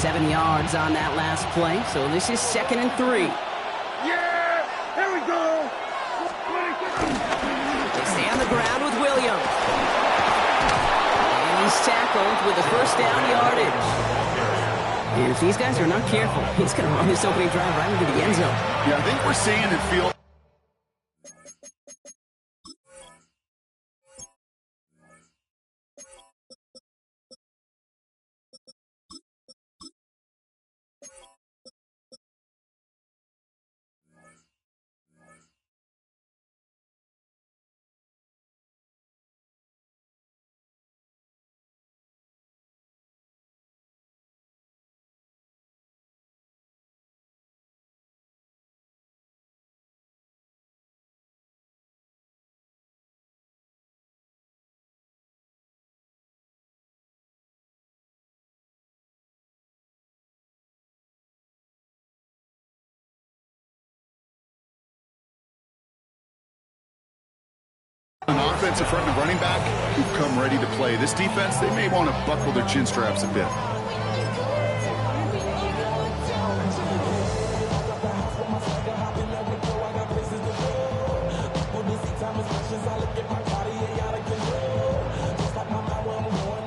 7 yards on that last play, so this is 2nd and 3. Yeah! Here we go! They stay on the ground with Williams. And he's tackled with the first down yardage. And if these guys are not careful, he's going to run this opening drive right into the end zone. Yeah, I think we're seeing it feel... An offensive front and running back who've come ready to play. This defense, they may want to buckle their chin straps a bit.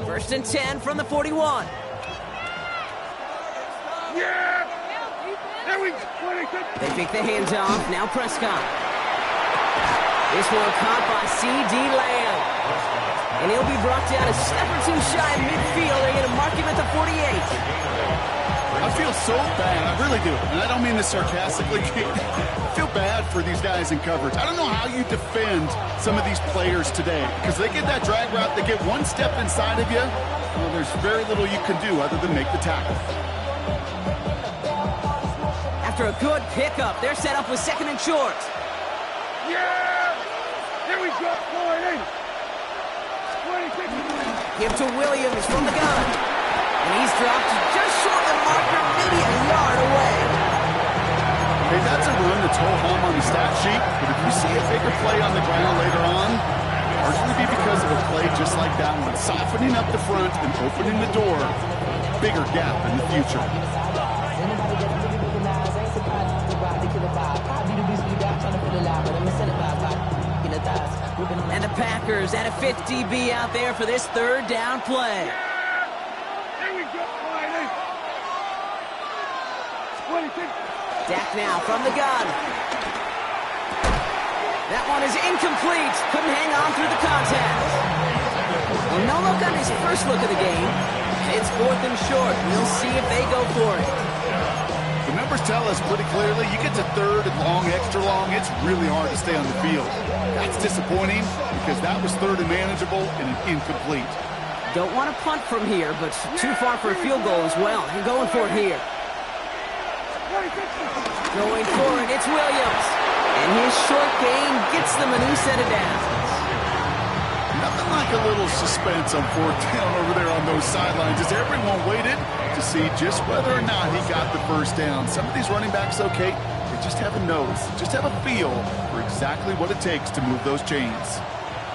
First and 10 from the 41. Yeah! There we go! They pick the hands off. Now Prescott. This one caught by C.D. Lamb. And he'll be brought down a step or two shy of midfield. They're going to mark him at the 48. I feel so bad. I really do. And I don't mean this sarcastically. I feel bad for these guys in coverage. I don't know how you defend some of these players today. Because they get that drag route, they get one step inside of you. Well, there's very little you can do other than make the tackle. After a good pickup, they're set up with 2nd and short. Yeah! Here we go, boy. Give to Williams from the gun. And he's dropped just short of the marker, maybe a yard away. Hey, that's a run that's ho-hum on the stat sheet, but if you see a bigger play on the ground later on, largely be because of a play just like that one, softening up the front and opening the door, bigger gap in the future. And the Packers at a 50-B out there for this 3rd down play. Here we go, Dak now from the gun. That one is incomplete. Couldn't hang on through the contact. Well, no look on his first look of the game. It's 4th and short. We'll see if they go for it. The numbers tell us pretty clearly, you get to 3rd and long, extra long, it's really hard to stay on the field. That's disappointing because that was 3rd and manageable and an incomplete. Don't want to punt from here, but too far for a field goal as well. They're going for it here. Going for it, it's Williams. And his short gain gets them a new set of downs. Nothing like a little suspense on 4th down over there on those sidelines as everyone waited to see just whether or not he got the first down. Some of these running backs, okay, they just have a nose, just have a feel for exactly what it takes to move those chains.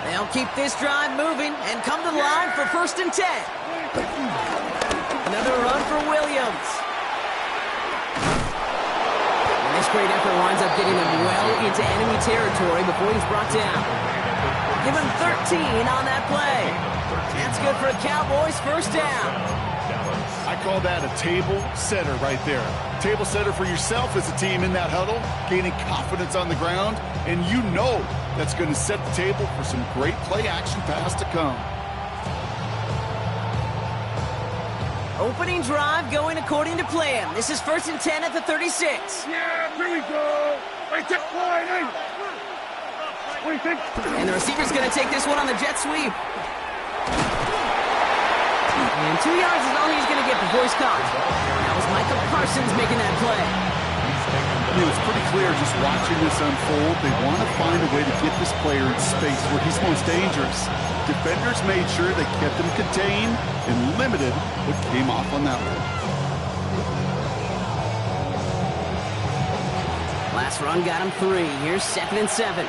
They'll keep this drive moving and come to the line for 1st and 10. Another run for Williams. And this great effort winds up getting him well into enemy territory before he's brought down. Give him 13 on that play. That's good for a Cowboys 1st down. I call that a table setter right there. Table setter for yourself as a team in that huddle, gaining confidence on the ground, and you know that's going to set the table for some great play action pass to come. Opening drive going according to plan. This is 1st and 10 at the 36. Yeah, here we go. Right there, what do you think? And the receiver's going to take this one on the jet sweep. And 2 yards is all he's going to get before he's caught. That was Michael Parsons making that play. It was pretty clear just watching this unfold. They want to find a way to get this player in space where he's most dangerous. Defenders made sure they kept him contained and limited what came off on that one. Last run got him 3. Here's 2nd and 7.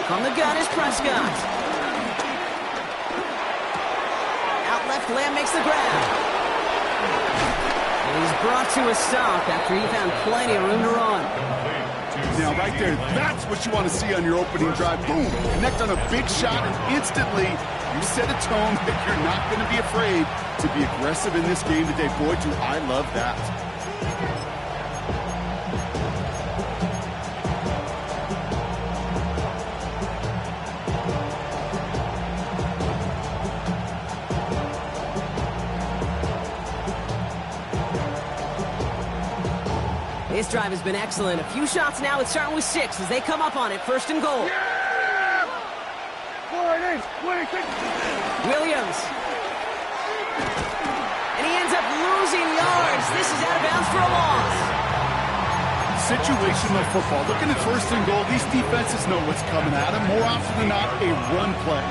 From the gun is Prescott. Flat left, Lamb makes the grab. And he's brought to a stop after he found plenty of room to run. Now, right there, that's what you want to see on your opening drive. Boom! Connect on a big shot, and instantly you set a tone that you're not going to be afraid to be aggressive in this game today. Boy, do I love that. This drive has been excellent. A few shots now. It's starting with 6 as they come up on it. First and goal. Yeah! Williams. And he ends up losing yards. This is out of bounds for a loss. Situational football. Looking at first and goal, these defenses know what's coming at them. More often than not, a run play.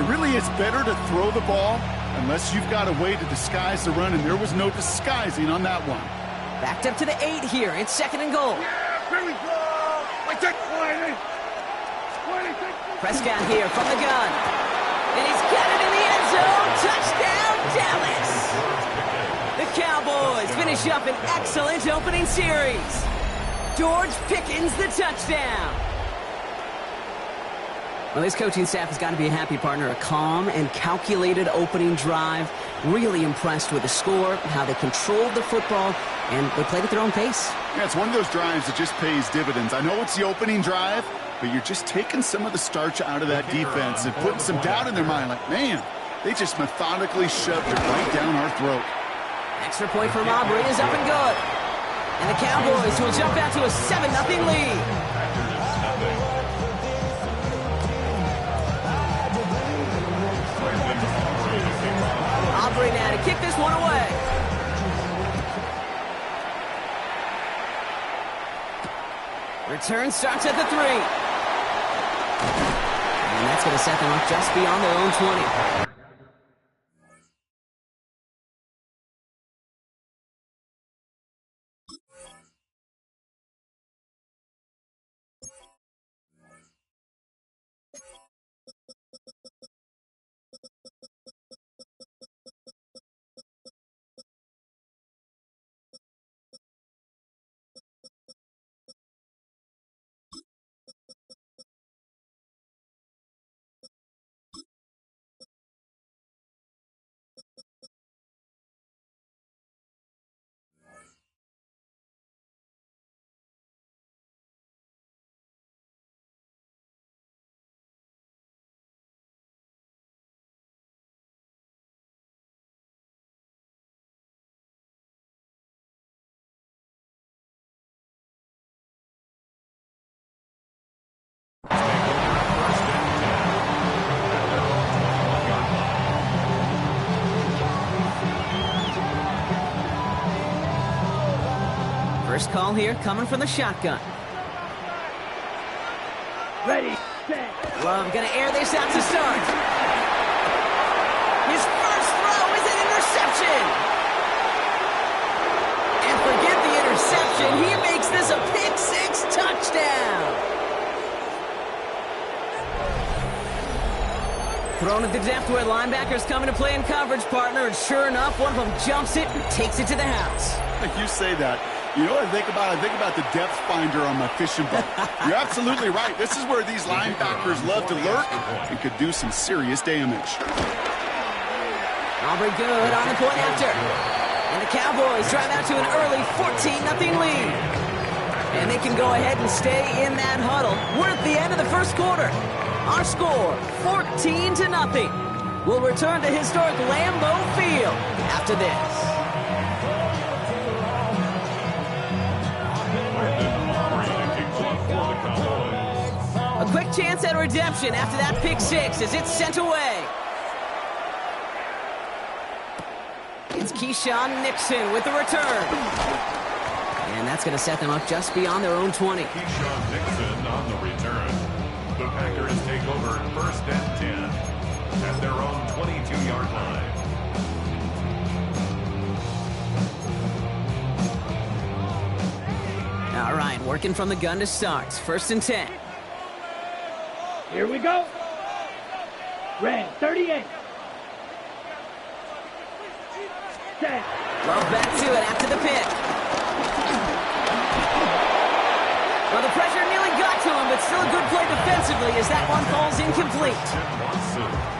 It really is better to throw the ball unless you've got a way to disguise the run, and there was no disguising on that one. Backed up to the 8 here. It's second and goal. Yeah, here we go. Prescott here from the gun. And he's got it in the end zone. Touchdown, Dallas. The Cowboys finish up an excellent opening series. George Pickens the touchdown. Well, this coaching staff has got to be a happy partner. A calm and calculated opening drive. Really impressed with the score, how they controlled the football, and they played at their own pace. Yeah, it's one of those drives that just pays dividends. I know it's the opening drive, but you're just taking some of the starch out of that defense and putting some doubt in their mind. Like, man, they just methodically shoved it right down our throat. Extra point for Aubrey is up and good. And the Cowboys will jump out to a 7-0 lead. Aubrey now to kick this one away. Return starts at the 3. And that's going to set them up just beyond their own 20. First call here coming from the shotgun. Ready, set. Love going to air this out to start. His first throw is an interception. And forget the interception. He makes this a pick-6 touchdown. Thrown at the depth where linebackers coming to play in coverage, partner. And sure enough, one of them jumps it and takes it to the house. You say that. You know what I think about? I think about the depth finder on my fishing boat. You're absolutely right. This is where these linebackers love to lurk and could do some serious damage. Aubrey good on the point after. And the Cowboys drive out to an early 14-0 lead. And they can go ahead and stay in that huddle. We're at the end of the first quarter. Our score, 14-0. We'll return to historic Lambeau Field after this. A quick chance at redemption after that pick-6 as it's sent away. It's Keyshawn Nixon with the return. And that's going to set them up just beyond their own 20. Keyshawn Nixon on the return. The Packers take over first and 10 at their own 22-yard line. All right, working from the gun to start. First and 10. Here we go. Red 38. set. Love back to it after the pick. Well, the pressure nearly got to him, but still a good play defensively as that one falls incomplete.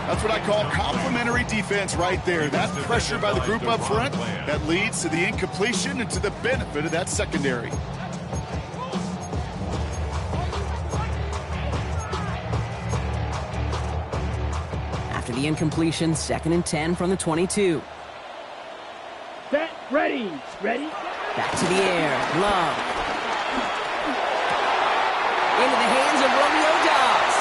That's what I call complimentary defense right there. That pressure by the group up front, that leads to the incompletion and to the benefit of that secondary. After the incompletion, 2nd and 10 from the 22. Set, ready. Ready? Back to the air. Love. Into the hands of Romeo Dobbs.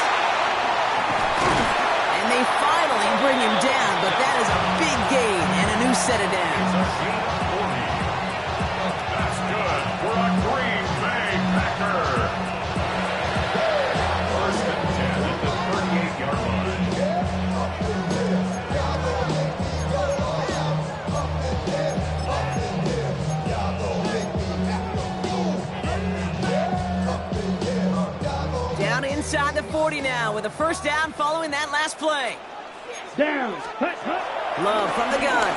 And they finally bring him down, but that is a big gain and a new set of downs. That's good for a Green Bay Packer. 1st and 10 at the 38-yard line. Down inside the 40 now with a first down following that last play. Down. Hut, hut. Love from the gun.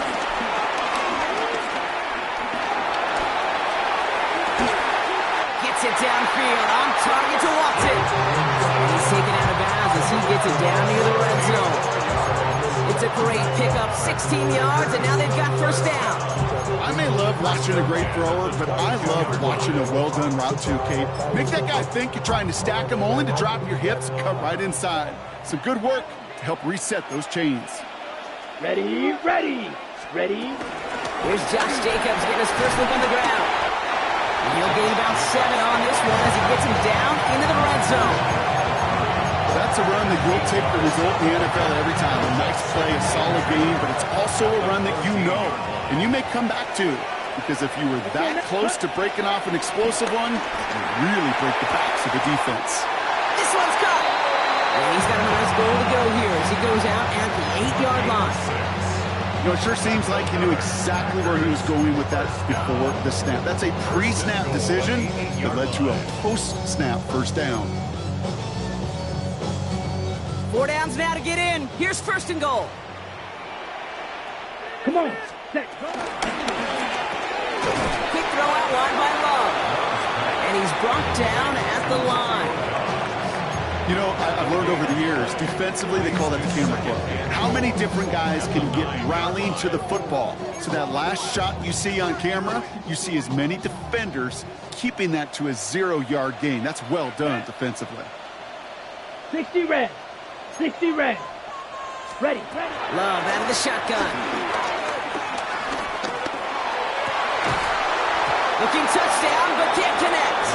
Gets it downfield on target to Watson. And he's taken out of bounds as he gets it down near the red zone. It's a great pickup, 16 yards, and now they've got first down. I may love watching a great thrower, but I love watching a well-done route too, Kate. Make that guy think you're trying to stack him only to drop your hips and cut right inside. Some good work to help reset those chains. Ready, ready. Ready? Here's Josh Jacobs getting his first look on the ground. And he'll gain about 7 on this one as he gets him down into the red zone. That's a run that will take the result in the NFL every time. A nice play, a solid game, but it's also a run that you know and you may come back to, because if you were that close to breaking off an explosive one, you really break the backs of the defense. This one's caught. And he's got a nice goal to go here as he goes out at the 8-yard line. You know, it sure seems like he knew exactly where he was going with that before the snap. That's a pre-snap decision that led to a post-snap first down. 4 downs now to get in. Here's 1st and goal. Come on. Set. Quick throw out wide by Love. And he's brought down at the line. You know, I've learned over the years, defensively, they call that the camera club. How many different guys can get rallying to the football? So that last shot you see on camera, you see as many defenders keeping that to a 0-yard gain. That's well done defensively. 60 red. 60 red. Ready, ready. Love out of the shotgun. Looking touchdown, but can't connect.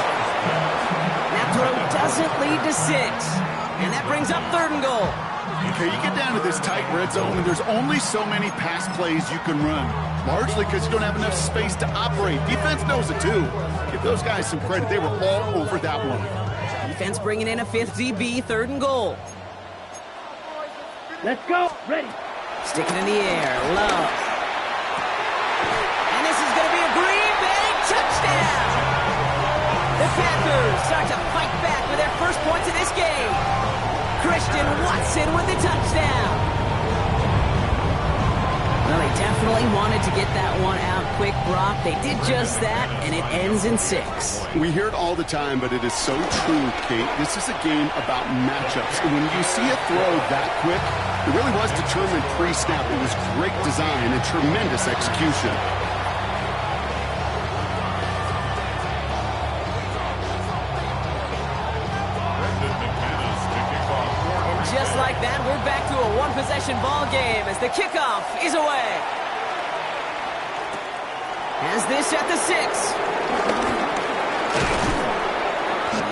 That throw doesn't lead to 6. And that brings up 3rd and goal. Okay, you get down to this tight red zone, and there's only so many pass plays you can run, largely because you don't have enough space to operate. Defense knows it, too. Give those guys some credit. They were all over that one. Defense bringing in a 5th DB, 3rd and goal. Let's go. Ready. Sticking in the air. Love. And this is going to be a Green Bay touchdown. The Packers start to fight back with their first points of this game. Christian Watson with the touchdown. Well, they definitely wanted to get that one out quick, Brock. They did just that, and it ends in 6. We hear it all the time, but it is so true, Kate. This is a game about matchups. And when you see a throw that quick, it really was determined pre-snap. It was great design and tremendous execution. Just like that, we're back to a one-possession ball game as the kickoff is away. Has this at the 6.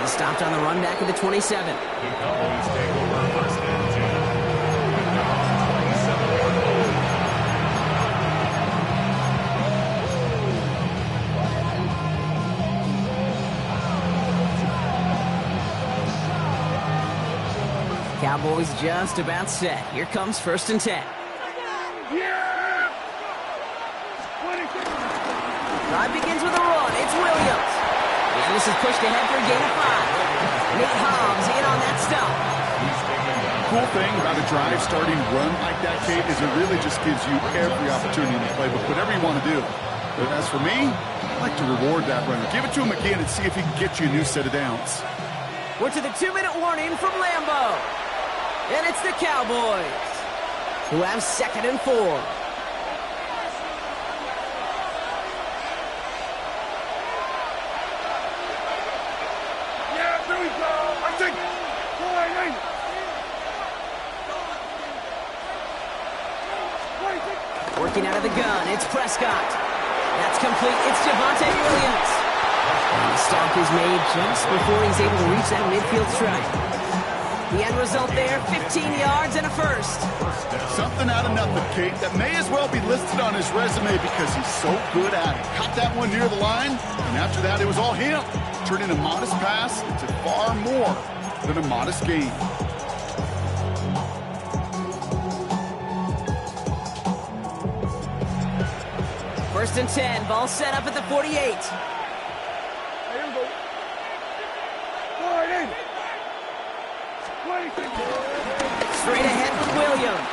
He's stopped on the run back at the 27. The Cowboys take over 1st and 10. At their own 27-yard line. Cowboys just about set. Here comes 1st and 10. Yeah! Drive begins with a run. It's Williams. And this is pushed ahead for a gain of 5. Nate Hobbs in on that stop. He's taken down cool thing about a drive starting run like that, Kate, is it really just gives you every opportunity in the playbook, whatever you want to do. But as for me, I like to reward that runner. Give it to him again and see if he can get you a new set of downs. We're to the 2-minute warning from Lambeau. And it's the Cowboys, who have 2nd and 4. Yeah, there we go. I think. Working out of the gun, it's Prescott. That's complete. It's Javonte Williams. And the stop is made just before he's able to reach that midfield strike. The end result there, 15 yards and a first. Something out of nothing, Kate, that may as well be listed on his resume because he's so good at it. Caught that one near the line, and after that, it was all him. Turning a modest pass into far more than a modest gain. First and 10, ball set up at the 48. Here we go. Straight ahead with Williams.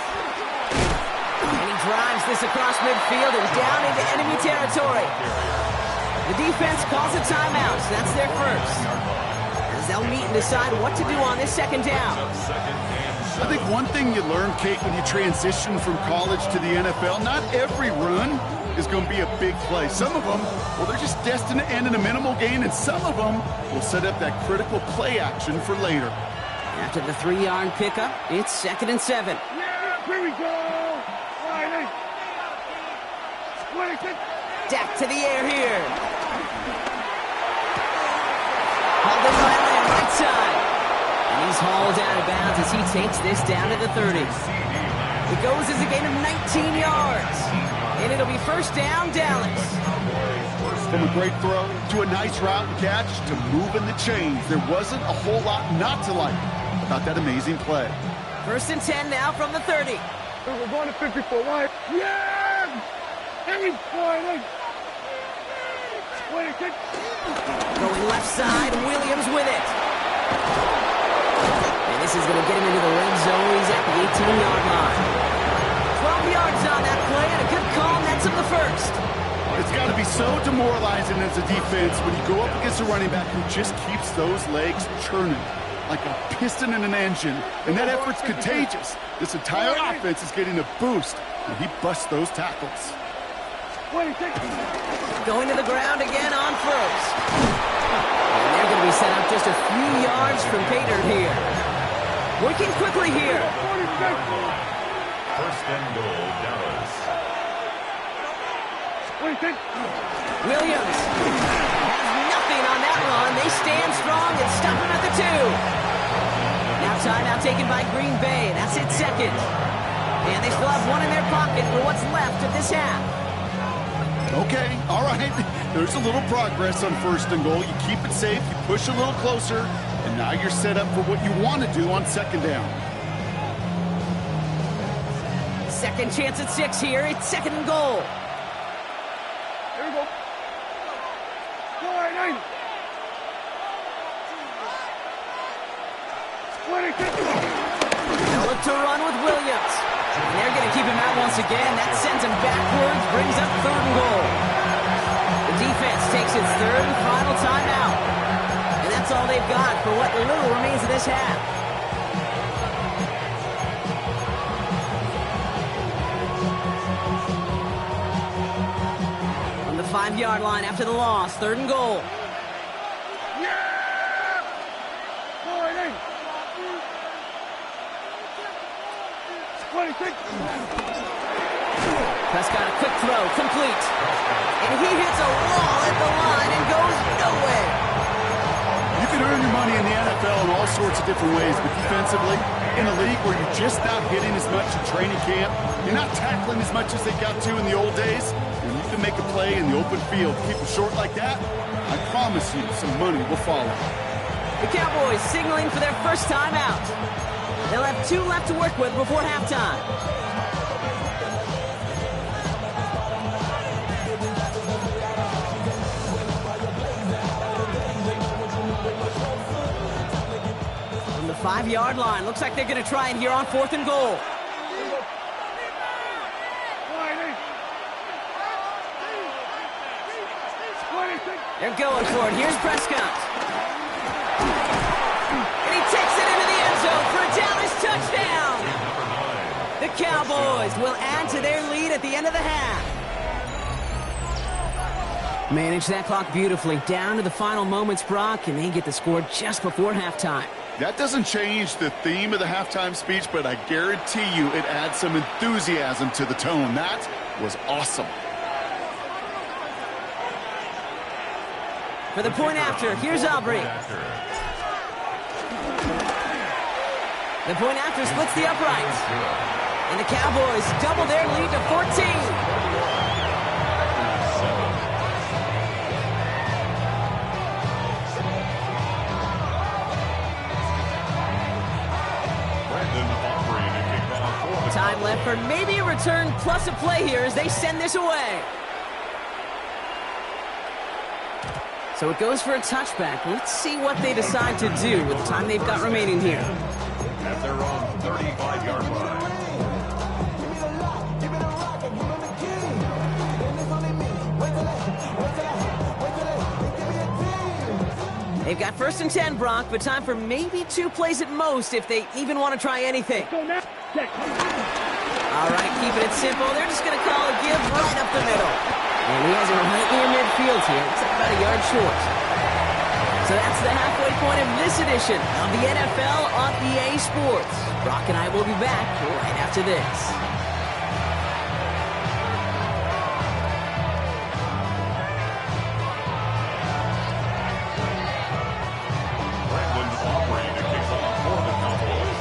And he drives this across midfield and down into enemy territory. The defense calls a timeout. That's their first. As they'll meet and decide what to do on this 2nd down. I think one thing you learn, Kate, when you transition from college to the NFL, not every run is going to be a big play. Some of them, well, they're just destined to end in a minimal gain, and some of them will set up that critical play action for later. After the 3-yard pickup, it's 2nd and 7. Yeah, here we go. Dak to the air here. Hauled in by Lamb, right side. And he's hauled out of bounds as he takes this down to the 30. It goes as a gain of 19 yards. And it'll be first down, Dallas. From a great throw to a nice route and catch to moving the chains, there wasn't a whole lot not to like about that amazing play. First and 10 now from the 30. We're going to 54 wide. Yeah! Hey, boy, Going left side, Williams with it. And this is going to get him into the red zone. He's at the 18-yard line. 12 yards on that play, and a good call nets him the first. It's got to be so demoralizing as a defense when you go up against a running back who just keeps those legs churning like a piston in an engine, and that effort's contagious. This entire offense is getting a boost, and he busts those tackles. Going to the ground again on first. And they're going to be set up just a few yards from Pater here. Working quickly here. First and goal, Dallas. Williams has nothing on that run. They stand strong and stop him at the 2. Now timeout taken by Green Bay. That's it, 2nd. And they still have one in their pocket for what's left of this half. Okay, all right. There's a little progress on first and goal. You keep it safe, you push a little closer, and now you're set up for what you want to do on 2nd down. Second chance at 6 here. It's 2nd and goal. Here we go. They'll look to run with Williams. And they're going to keep him out once again. That sends him backwards, brings up 3rd and goal. The defense takes its 3rd and final timeout. And that's all they've got for what little remains of this half. On the 5-yard line after the loss, 3rd and goal. Prescott, a quick throw, complete. And he hits a wall at the line and goes nowhere. You can earn your money in the NFL in all sorts of different ways, but defensively, in a league where you're just not hitting as much in training camp, you're not tackling as much as they got to in the old days, and you can make a play in the open field. Keep it short like that, I promise you some money will follow. The Cowboys signaling for their first time out. They'll have 2 left to work with before halftime. From the 5-yard line. Looks like they're going to try it here on 4th and goal. They're going for it. Here's Prescott. And he takes it into the end zone for a Dallas touchdown. The Cowboys will add to their lead at the end of the half. Manage that clock beautifully. Down to the final moments, Brock, and they get the score just before halftime. That doesn't change the theme of the halftime speech, but I guarantee you it adds some enthusiasm to the tone. That was awesome. For the point after, here's Aubrey. The point after splits the uprights. And the Cowboys double their lead to 14. Time left for maybe a return plus a play here as they send this away. So it goes for a touchback. Let's see what they decide to do with the time they've got remaining here. At their own 35-yard line. They've got 1st and 10, Brock, but time for maybe 2 plays at most if they even want to try anything. All right, keeping it simple. They're just going to call a give right up the middle. And he has it right near midfield here. It's about a yard short. So that's the halfway point of this edition of the NFL on EA Sports. Brock and I will be back right after this.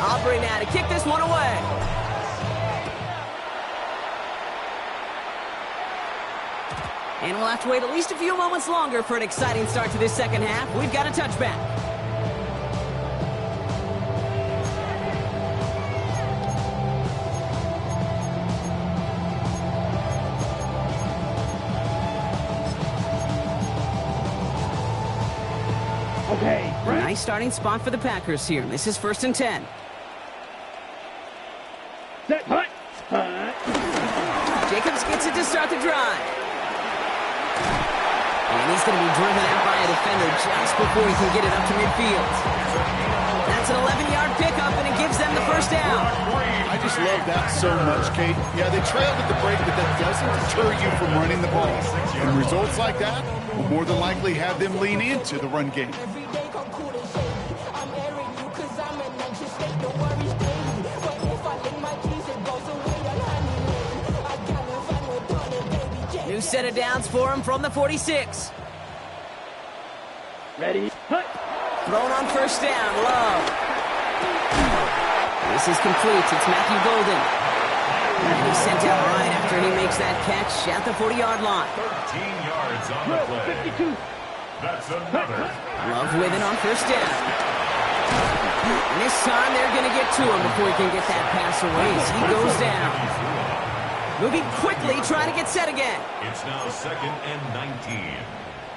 Aubrey now to kick this one away. And we'll have to wait at least a few moments longer for an exciting start to this second half. We've got a touchback. Okay. Nice starting spot for the Packers here. This is 1st and 10. Set, hut. Jacobs gets it to start the drive. And he's going to be driven out by a defender just before he can get it up to midfield. That's an 11-yard pickup, and it gives them the first down. I just love that so much, Kate. Yeah, they trailed at the break, but that doesn't deter you from running the ball. And results like that will more than likely have them lean into the run game. New set of downs for him from the 46. Ready, hut. Thrown on 1st down, Love. This is complete. It's Matthew Golden. And he's sent out right after he makes that catch at the 40-yard line. 13 yards on the play. 52. That's another. Love with it on 1st down. And this time they're going to get to him before he can get that pass away as he goes down. Moving quickly, trying to get set again. It's now 2nd and 19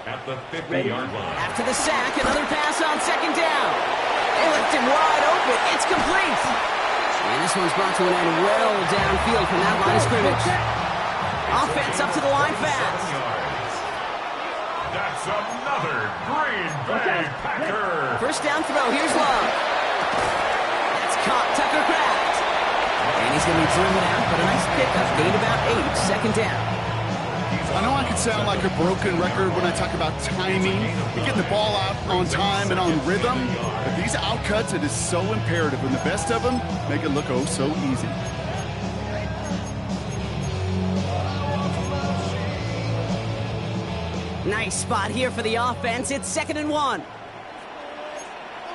at the 50-yard line. After the sack, another pass on 2nd down. They left him wide open. It's complete. And this one's brought to an end well downfield from that line of scrimmage. Offense up to the line fast. That's another Green Bay Packer. 1st down throw. Here's Love. That's caught. Tucker Kraft. And he's going to be driven out, but a nice pickup. Gained about 8. 2nd down. I know I can sound like a broken record when I talk about timing and getting the ball out on time and on rhythm, but these outcuts, it is so imperative, and the best of them make it look oh so easy. Nice spot here for the offense. It's 2nd and 1.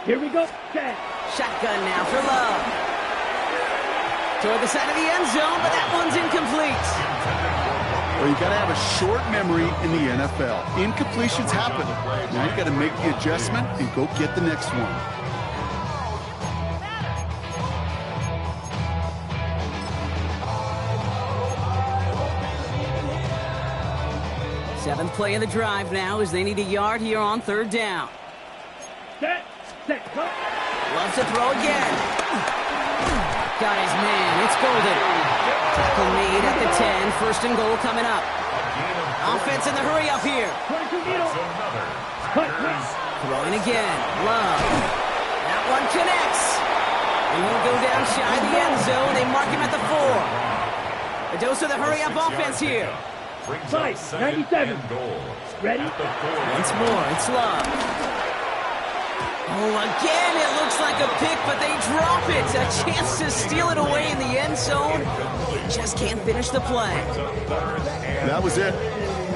Here we go. Set. Shotgun now for Love. Toward the side of the end zone, but that one's incomplete. Well, you got to have a short memory in the NFL. Incompletions happen. Now you got to make the adjustment and go get the next one. Seventh play of the drive now as they need a yard here on 3rd down. Set. Set. Go. Loves to throw again. Got his man. It's golden. Tackle made at the 10. First and goal coming up. Offense in the hurry up here. Throwing again. Love. That one connects. And he'll go down shy of the end zone. They mark him at the 4. A dose of the hurry up offense here. Nice. 97. Ready? Once more, it's Love. Oh, again, it looks like a pick, but they drop it. A chance to steal it away in the end zone. They just can't finish the play. That was it.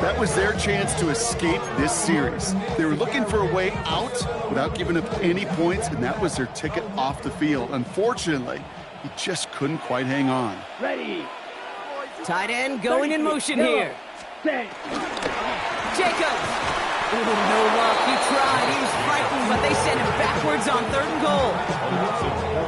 That was their chance to escape this series. They were looking for a way out without giving up any points, and that was their ticket off the field. Unfortunately, he just couldn't quite hang on. Ready. Tight end going in motion here. Jacobs. Ooh, no luck. He tried. He was frightened, but they send him backwards on 3rd and goal.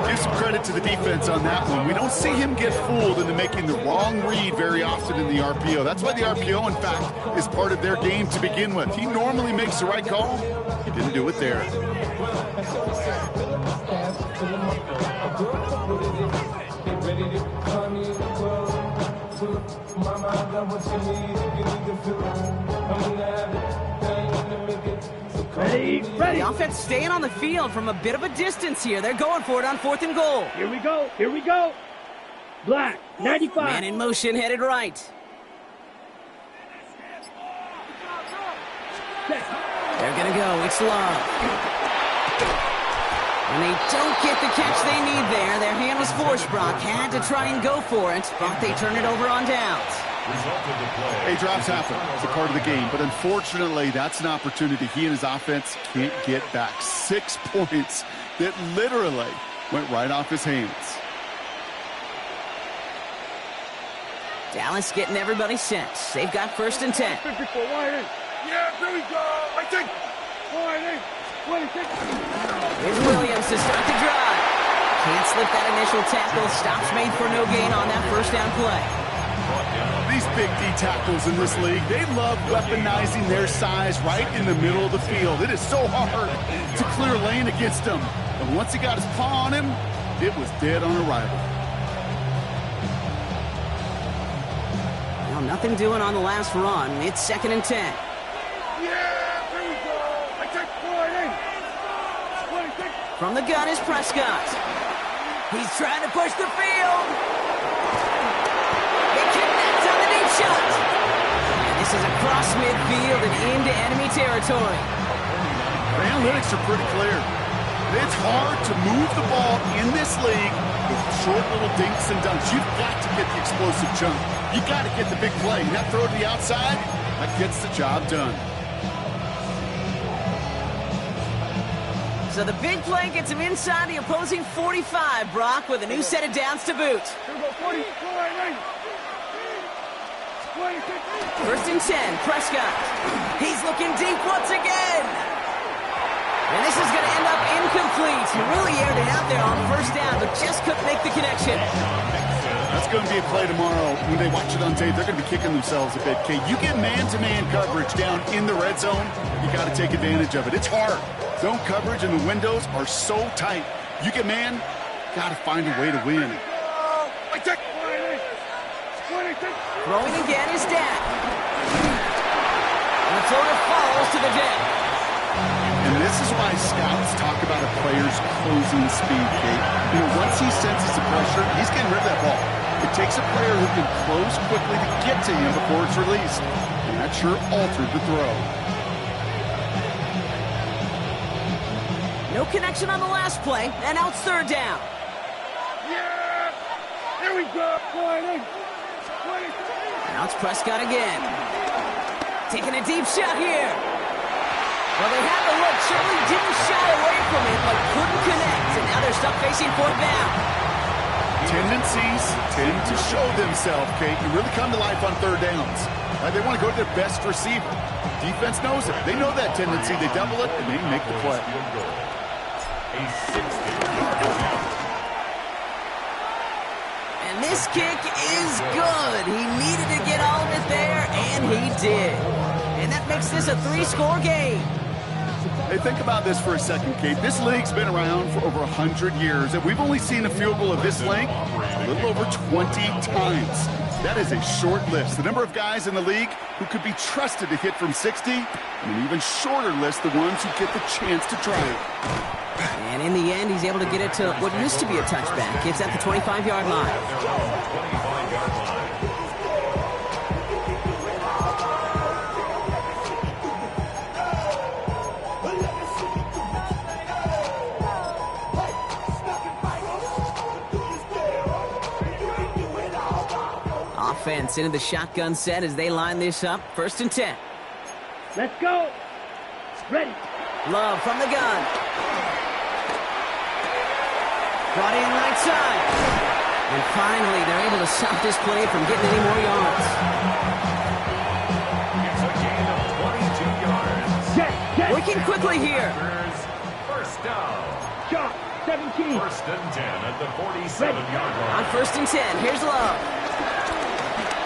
Give some credit to the defense on that one. We don't see him get fooled into making the wrong read very often in the RPO. That's why the RPO, in fact, is part of their game to begin with. He normally makes the right call. He didn't do it there. Ready. The offense staying on the field from a bit of a distance here. They're going for it on 4th and goal. Here we go. Here we go. Black. 95. Man in motion, headed right. They're going to go. It's Love. And they don't get the catch they need there. Their hand was forced, Brock. Had to try and go for it, but they turn it over on downs. Hey, drops happen. It's a part of the game. But unfortunately, that's an opportunity he and his offense can't get back. 6 points that literally went right off his hands. Dallas getting everybody set. They've got 1st and 10. 54 wide in. Yeah, there we go. I think. Wide in. 26. Here's Williams to start the drive. Can't slip that initial tackle. Stops made for no gain on that 1st down play. These big D tackles in this league, they love weaponizing their size right in the middle of the field. It is so hard to clear lane against them. And once he got his paw on him, it was dead on arrival. Well, nothing doing on the last run. It's 2nd and 10. Yeah, there we go. I take wide in. 26. From the gun is Prescott. He's trying to push the field. They connect on the deep shot. And this is across midfield and into enemy territory. The analytics are pretty clear. It's hard to move the ball in this league with short little dinks and dunks. You've got to get the explosive jump. You've got to get the big play. And that throw to the outside, that gets the job done. So the big play gets him inside the opposing 45, Brock, with a new set of downs to boot. Here we go. 40. Wide in. 26. 1st and 10, Prescott. He's looking deep once again. And this is going to end up incomplete. He really aired it out there on 1st down, but just couldn't make the connection. That's going to be a play tomorrow. When they watch it on tape, they're going to be kicking themselves a bit. Okay, you get man-to-man coverage down in the red zone, you got to take advantage of it. It's hard. Zone coverage and the windows are so tight. You get man, got to find a way to win. I take wide in. 26. Throwing again is Dak. And the floater falls to the deck. And this is why scouts talk about a player's closing speed, Kate. You know, once he senses the pressure, he's getting rid of that ball. It takes a player who can close quickly to get to him before it's released. And that sure altered the throw. No connection on the last play, and now it's 3rd down. Yeah. Here we go. Wide in. 26. Now it's Prescott again. Taking a deep shot here. Well, they had the look. Certainly didn't shy away from it, but couldn't connect. And now they're stuck facing 4th down. Tendencies tend to show themselves, Kate, and really come to life on 3rd downs. They want to go to their best receiver. Defense knows it. They know that tendency. They double it, and they make the play. A 60-yard attempt. And this kick is good. He needed to get all of it there, and he did. And that makes this a 3-score game. Hey, think about this for a second, Kate. This league's been around for over 100 years, and we've only seen a field goal of this length a little over 20 times. That is a short list. The number of guys in the league who could be trusted to hit from 60, and an even shorter list the ones who get the chance to try it. And in the end, he's able to get it to what used to be a touchback. It's at the 25-yard line. Offense into the shotgun set as they line this up. 1st and 10. Let's go. Ready. Love from the gun. Brought in right side. And finally, they're able to stop this play from getting any more yards. It's a gain of 22 yards. Working quickly here. First down. Shot. 17. 1st and 10 at the 47-yard line. On 1st and 10, here's Love.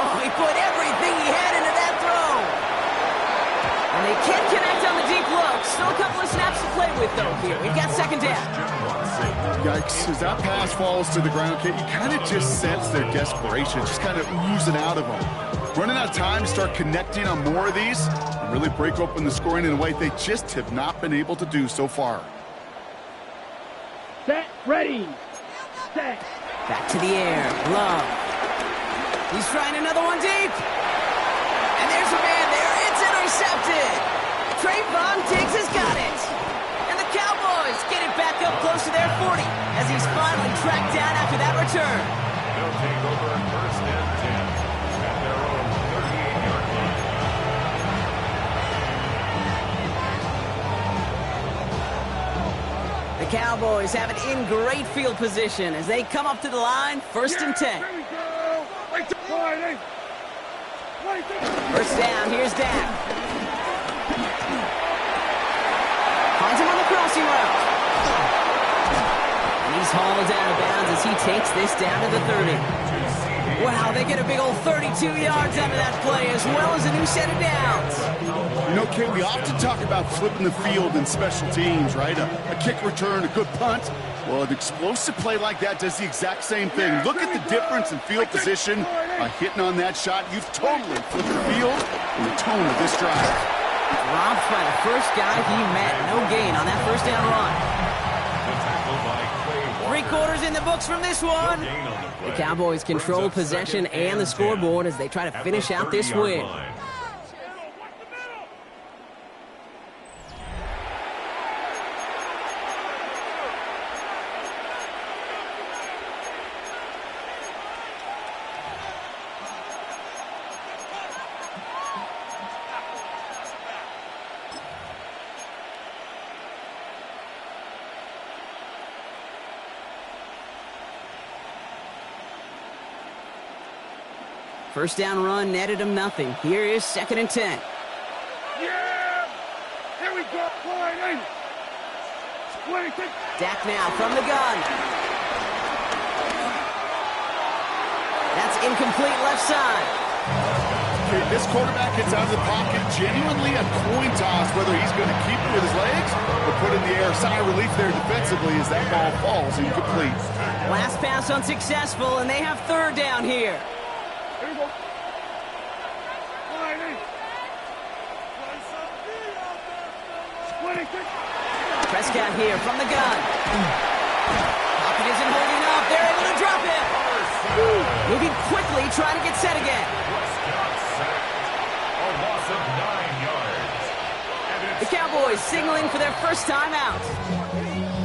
Oh, he put everything he had into that throw. And they can't connect on the deep look. Still a couple of snaps to play with, though, here. We've got 2nd down. Yikes, as that pass falls to the ground, Kate, you kind of just sense their desperation, just kind of oozing out of them. Running out of time to start connecting on more of these and really break open the scoring in a way they just have not been able to do so far. Set. Ready. Set. Back to the air. Love. He's trying another one deep. And there's a man there. It's intercepted. Trayvon Diggs has got it. And the Cowboys get it back up close to their 40 as he's finally tracked down after that return. They'll take over 1st and 10 at their own 38-yard line. The Cowboys have it in great field position as they come up to the line. 1st and 10. Here we go. Wait, 1st down, here's Dak. Finds him on the crossing route. And he's hauled out of bounds as he takes this down to the 30. Wow, they get a big old 32 yards out of that play as well as a new set of downs. You know, Kate, we often talk about flipping the field in special teams, right? A kick return, a good punt. Well, an explosive play like that does the exact same thing. Look at the difference in field position by hitting on that shot. You've totally flipped the field and the tone of this drive. Robbed by the first guy he met. No gain on that 1st down run. The tackle by Clay 3/4 in the books from this one. The Cowboys control possession and the scoreboard as they try to finish out this win. First down run netted him nothing. Here is 2nd and 10. Yeah! Here we go. Line in. Dak now from the gun. That's incomplete left side. Okay, this quarterback gets out of the pocket, genuinely a coin toss whether he's going to keep it with his legs or put in the air. Sigh of relief there defensively as that ball falls incomplete. Last pass unsuccessful, and they have 3rd down here. Here we go. Line in. Prescott here from the gun. Pocket isn't holding up. They're able to drop him. Moving quickly, trying to get set again. A loss of 9 yards. The Cowboys signaling for their first time out.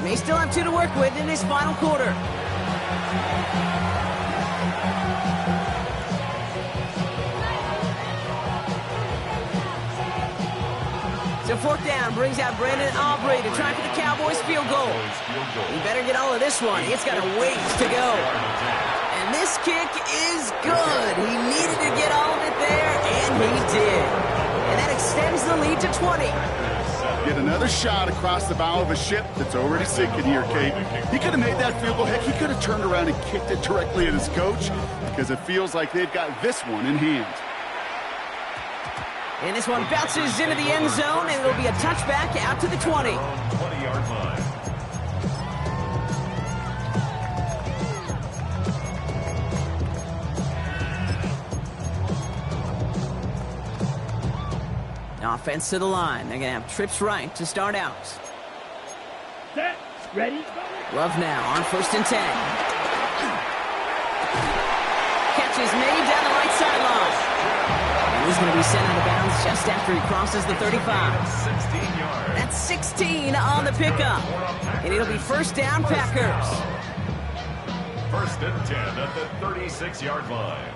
They still have 2 to work with in this final quarter. So 4th down brings out Brandon Aubrey to try for the Cowboys field goal. He better get all of this one. It's got a ways to go. And this kick is good. He needed to get all of it there, and he did. And that extends the lead to 20. Get another shot across the bow of a ship that's already sinking here, Kate. He could have made that field goal. Heck, he could have turned around and kicked it directly at his coach because it feels like they've got this one in hand. And this one bounces into the end zone, and it'll be a touchback out to the 20. 20-yard line. Offense to the line. They're going to have trips right to start out. Set. Ready. Love now on 1st and 10. Catch is made down the right sideline. And he's going to be sent out of bounds just after he crosses the 35. 16 yards. That's 16 on the pickup. And it'll be 1st down, Packers. 1st and 10 at the 36-yard line.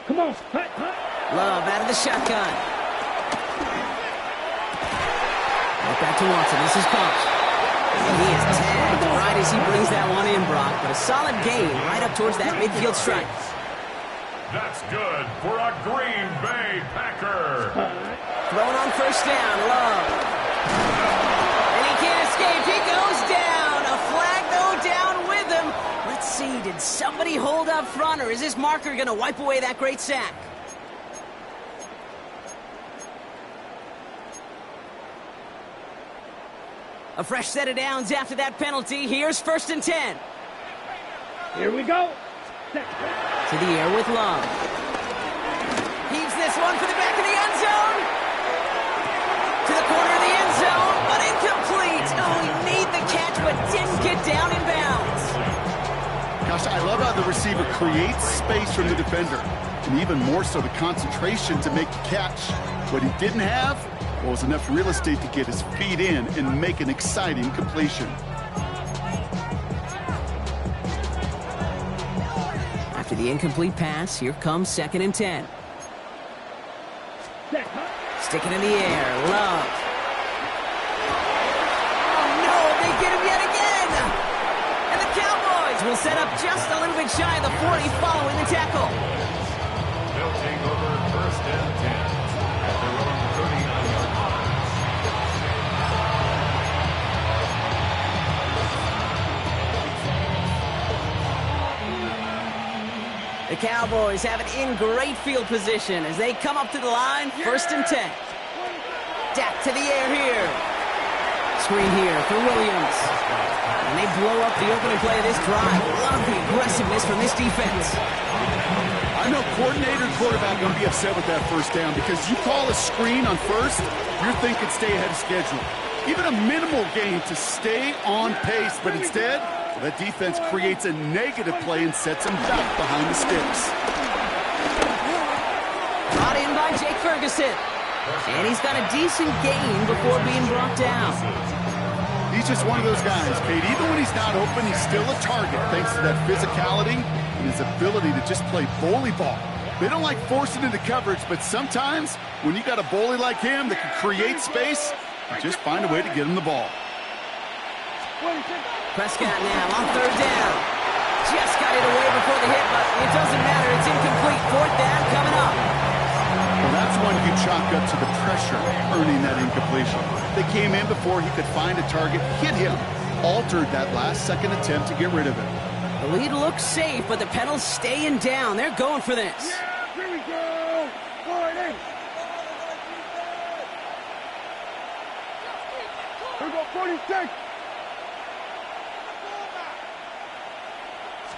Come on. Hut, hut. Love out of the shotgun. Right back to Watson. This is caught. And he is tagged right as he brings that one in, Brock. But a solid gain right up towards that midfield stripe. That's good for a Green Bay Packer. Throwing on 1st down. Love. And he can't escape. He goes down. A flag, though, down with him. Let's see. Did somebody hold up front, or is this marker going to wipe away that great sack? A fresh set of downs after that penalty. Here's 1st and 10. Here we go. Set. To the air with Love. Heaves this one for the back of the end zone. To the corner of the end zone, but incomplete. Oh, he made the catch, but didn't get down in bounds. Gosh, I love how the receiver creates space from the defender, and even more so the concentration to make the catch. What he didn't have was enough real estate to get his feet in and make an exciting completion. After the incomplete pass, here comes 2nd and 10. Set. Hut. Sticking in the air, Love. Oh no, they get him yet again! And the Cowboys will set up just a little bit shy of the 40 following the tackle. They'll take over 1st and 10 at their own 39-yard line. The Cowboys have it in great field position as they come up to the line, 1st and 10. Dak to the air here. Screen here for Williams. And they blow up the opening play of this drive. Love the aggressiveness from this defense. I know coordinator quarterback going to be upset with that 1st down because you call a screen on 1st, you're thinking stay ahead of schedule. Even a minimal gain to stay on pace, but instead, that defense creates a negative play and sets him back behind the sticks. Brought in by Jake Ferguson. And he's got a decent gain before being brought down. He's just one of those guys, Kate. Even when he's not open, he's still a target thanks to that physicality and his ability to just play bully ball. They don't like forcing into coverage, but sometimes when you got a bully like him that can create space, you just find a way to get him the ball. Prescott now on 3rd down. Just got it away before the hit, but it doesn't matter. It's incomplete. 4th down coming up. Well, that's one you chalk up to the pressure earning that incompletion. They came in before he could find a target, hit him, altered that last-second attempt to get rid of it. The lead looks safe, but the pedals staying down. They're going for this. Yeah, here we go. 40. Here we go, 46.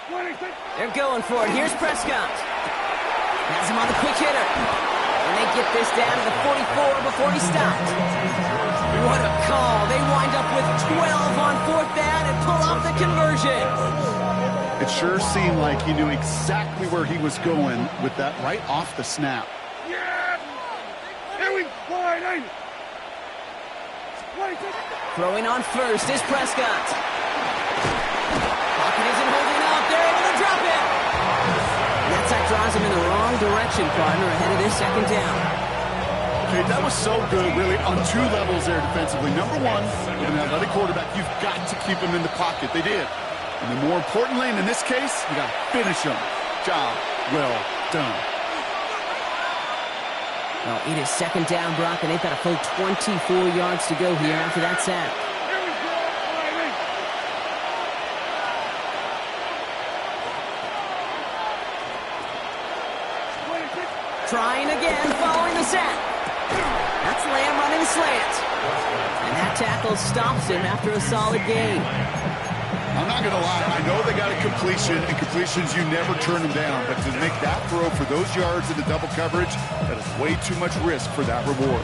26. They're going for it. Here's Prescott. Has him on the quick hitter. And they get this down to the 44 before he stopped. What a call. They wind up with 12 on 4th down and pull off the conversion. It sure seemed like he knew exactly where he was going with that right off the snap. Yeah. Here we go. 26. Throwing on 1st is Prescott. Pocket isn't holding up. They're able to drop it. And that sack drives him in the wrong direction, partner, ahead of this 2nd down. Okay, that was so good, really, on 2 levels there defensively. Number one, with an athletic quarterback, you've got to keep him in the pocket. They did. And then more importantly, and in this case, you got to finish him. Job well done. Well, it is 2nd down, Brock, and they've got a full 24 yards to go here after that sack. Here we go. 26. Trying again, following the sack. That's Lamb running the slant. And that tackle stops him after a solid gain. I'm not going to lie. I know they got a completion, and completions, you never turn them down. But to make that throw for those yards in the double coverage, that is way too much risk for that reward.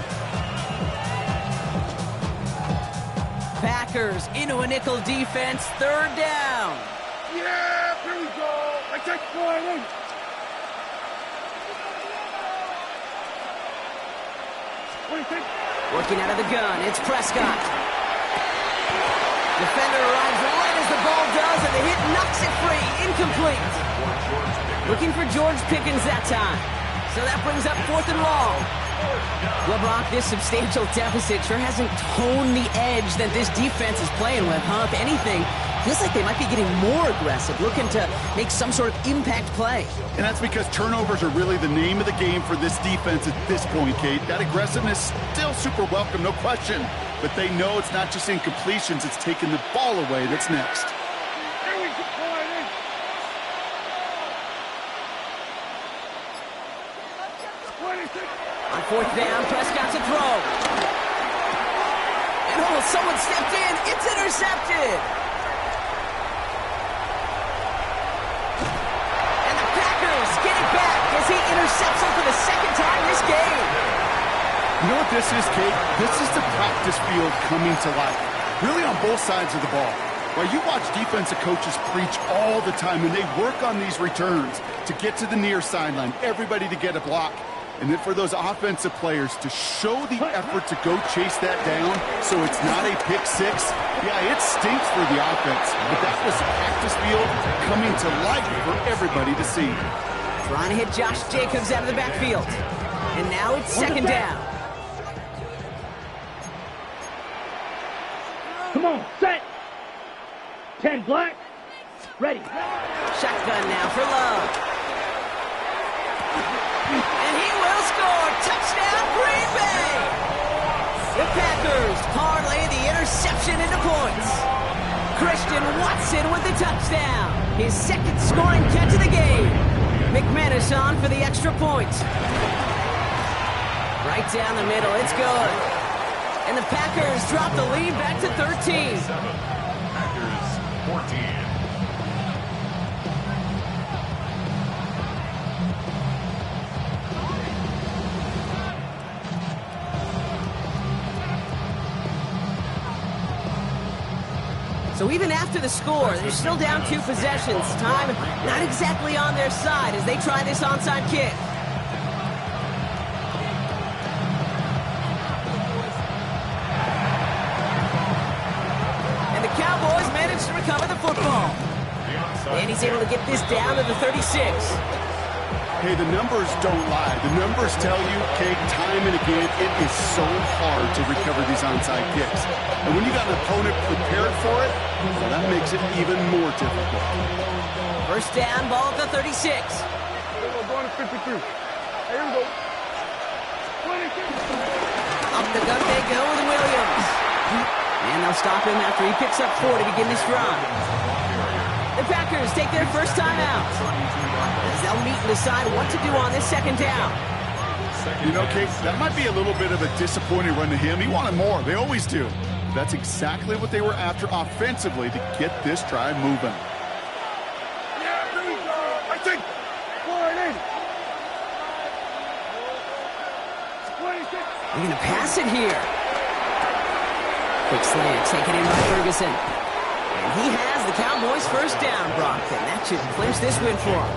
Packers into a nickel defense, third down. Yeah, here we go. I take point in. Working out of the gun, it's Prescott. Defender arrives right as the ball does, and the hit knocks it free. Incomplete. Looking for George Pickens that time. So that brings up 4th and long. Well, Brock, this substantial deficit sure hasn't toned the edge that this defense is playing with, huh? If anything, feels like they might be getting more aggressive, looking to make some sort of impact play. And that's because turnovers are really the name of the game for this defense at this point, Kate. That aggressiveness still super welcome, no question. But they know it's not just incompletions, it's taking the ball away that's next. Here we go. Point in. On 4th down, Prescott to throw. And someone stepped in. It's intercepted. And the Packers get it back as he intercepts him for the second time this game. You know what this is, Kate? This is the practice field coming to life. Really on both sides of the ball. While you watch defensive coaches preach all the time, and they work on these returns to get to the near sideline, everybody to get a block. And then for those offensive players to show the effort to go chase that down so it's not a pick six, yeah, it stinks for the offense. But that was practice field coming to life for everybody to see. Trying to hit Josh Jacobs out of the backfield. And now it's 2nd down. Come on, set. 10 black. Ready. Shotgun now for Love. And he will score. Touchdown, Green Bay. The Packers parlay the interception into points. Christian Watson with the touchdown. His 2nd scoring catch of the game. McManus on for the extra point. Right down the middle. It's good. And the Packers drop the lead back to 13. Packers 14. So even after the score, they're still down 2 possessions. Time not exactly on their side as they try this onside kick. And the Cowboys manage to recover the football. And he's able to get this down to the 36. Hey, the numbers don't lie. The numbers tell you, Kate, time and again, it is so hard to recover these onside kicks. And when you got an opponent prepared for it, well, that makes it even more difficult. 1st down, ball at the 36. We're going to 52. Here we go. 26. Up the gut they go with Williams. And they'll stop him after he picks up 4 to begin this drive. The Packers take their first time out. As they'll meet and decide what to do on this 2nd down. You know, Kate, that might be a little bit of a disappointing run to him. He wanted more. They always do. That's exactly what they were after offensively to get this drive moving. Yeah, here we go. I take point in. 26. They're going to pass it here. Quick slant taken in by Ferguson. And he has the Cowboys' first down, Brock. And that should clinch this win for him.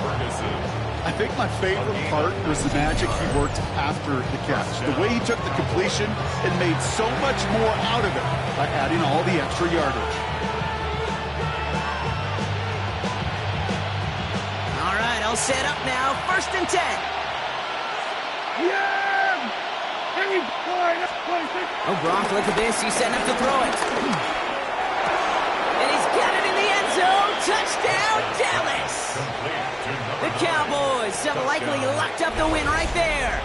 I think my favorite part was the magic he worked after the catch. The way he took the completion and made so much more out of it by adding all the extra yardage. All right, all set up now. 1st and 10. Yeah! Here we go. Oh, Brock, look at this. He's setting up to throw it. And he's got it in the end zone. Touchdown, Dallas! The Cowboys have likely locked up the win right there.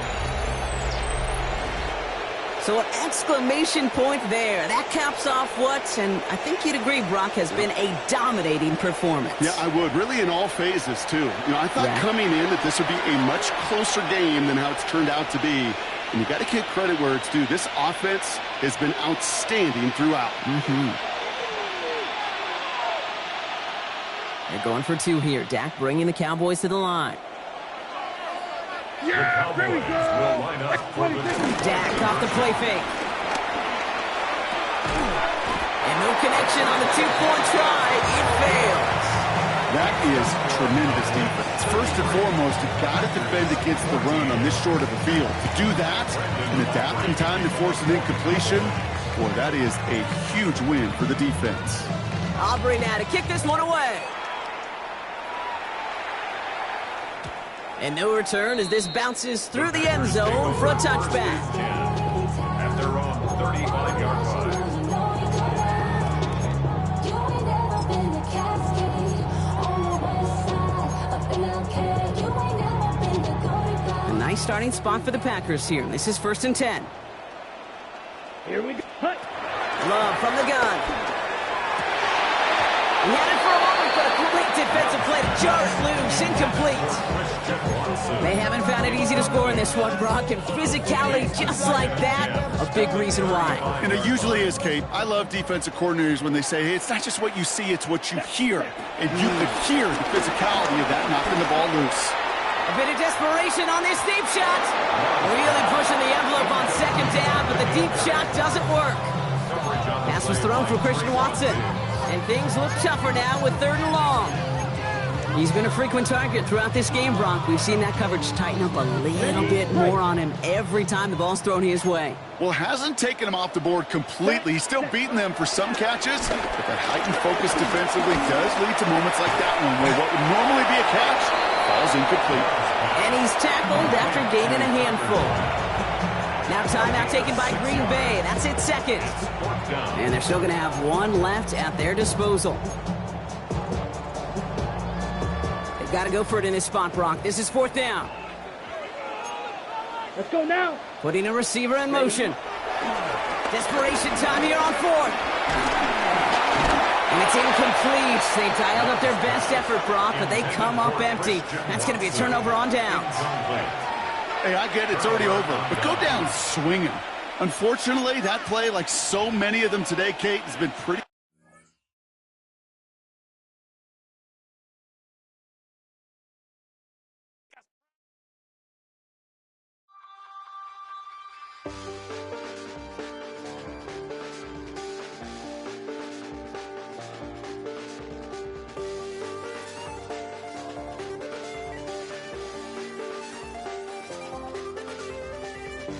So an exclamation point there. That caps off what, and I think you'd agree, Brock, has been a dominating performance. Yeah, I would. Really in all phases, too. I thought coming in that this would be a much closer game than how it's turned out to be. And you got to give credit where it's due. This offense has been outstanding throughout. They're going for two here. Dak bringing the Cowboys to the line. Yeah, there we go. Dak off the play fake. And no connection on the two-point try. It fails. That is tremendous defense. First and foremost, you've got to defend against the run on this short of a field. To do that and adapt in time to force an incompletion, boy, that is a huge win for the defense. Aubrey now to kick this one away. And no return as this bounces through the end zone for a touchback. At their own 35-yard line. A nice starting spot for the Packers here. This is 1st and 10. Here we go. Love from the gun. He had it for a moment, but a quick defensive play to jar it loose. Incomplete. They haven't found it easy to score in this one, Brock, and physicality just like that, a big reason why. And it usually is, Kate. I love defensive coordinators when they say, hey, it's not just what you see, it's what you hear. And you could hear the physicality of that knocking the ball loose. A bit of desperation on this deep shot. Really pushing the envelope on second down, but the deep shot doesn't work. Pass was thrown for Christian Watson. And things look tougher now with 3rd and long. He's been a frequent target throughout this game, Brock. We've seen that coverage tighten up a little bit more on him every time the ball's thrown his way. Well, hasn't taken him off the board completely. He's still beating them for some catches, but that heightened focus defensively does lead to moments like that one where what would normally be a catch falls incomplete. And he's tackled after gaining a handful. Now timeout taken by Green Bay. That's it, 2nd. And they're still going to have one left at their disposal. They've got to go for it in this spot, Brock. This is 4th down. Let's go now. Putting a receiver in motion. Desperation time here on 4th. And it's incomplete. They dialed up their best effort, Brock, but they come up empty. That's going to be a turnover on downs. Hey, I get it. It's already over. But go down swinging. Unfortunately, that play, like so many of them today, Kate, has been pretty...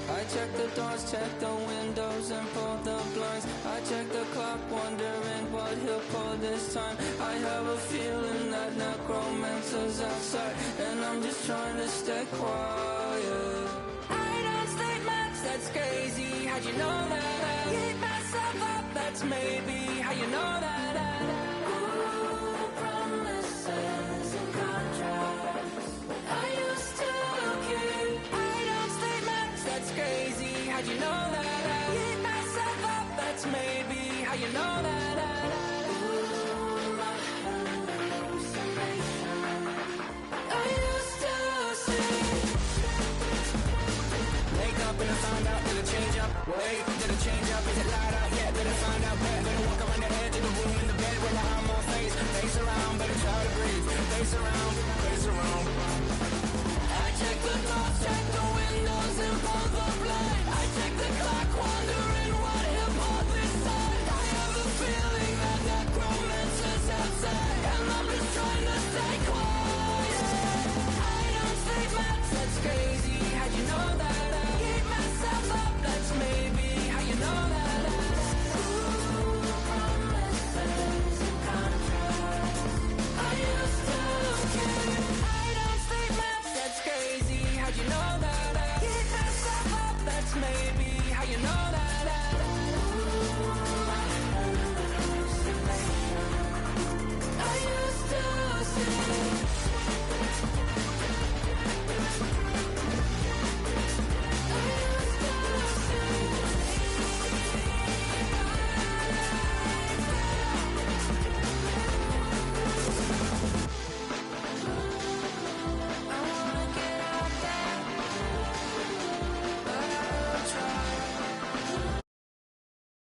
I check the doors, check the windows, and pull the blinds. I check the clock, wondering what he'll pull this time. I have a feeling that necromancer's outside, and I'm just trying to stay quiet. I don't sleep much, that's crazy. How'd you know that? Keep myself up, that's maybe how you know that. Ooh, promises and contracts. I used to keep. I don't sleep much, that's crazy. How'd you know that? Keep myself up, that's maybe how you know that. Ooh, my hallucination. I used to see. Wake up and I found out that I change up. Wake